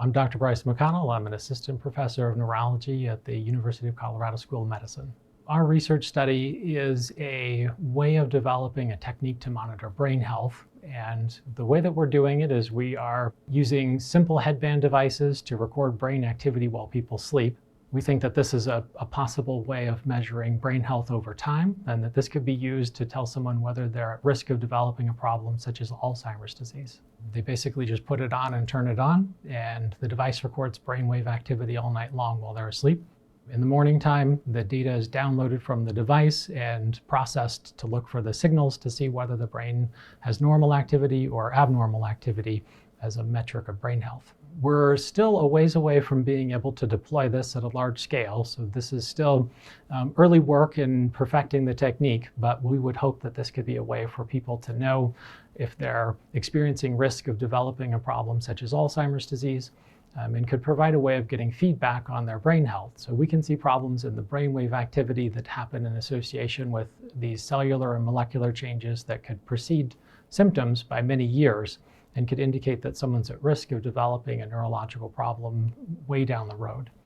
I'm Dr. Brice McConnell. I'm an assistant professor of neurology at the University of Colorado School of Medicine. Our research study is a way of developing a technique to monitor brain health. And the way that we're doing it is we are using simple headband devices to record brain activity while people sleep. We think that this is a possible way of measuring brain health over time, and that this could be used to tell someone whether they're at risk of developing a problem such as Alzheimer's disease. They basically just put it on and turn it on, and the device records brainwave activity all night long while they're asleep. In the morning time, the data is downloaded from the device and processed to look for the signals to see whether the brain has normal activity or abnormal activity as a metric of brain health. We're still a ways away from being able to deploy this at a large scale, so this is still early work in perfecting the technique, but we would hope that this could be a way for people to know if they're experiencing risk of developing a problem such as Alzheimer's disease, and could provide a way of getting feedback on their brain health. So we can see problems in the brainwave activity that happen in association with these cellular and molecular changes that could precede symptoms by many years and could indicate that someone's at risk of developing a neurological problem way down the road.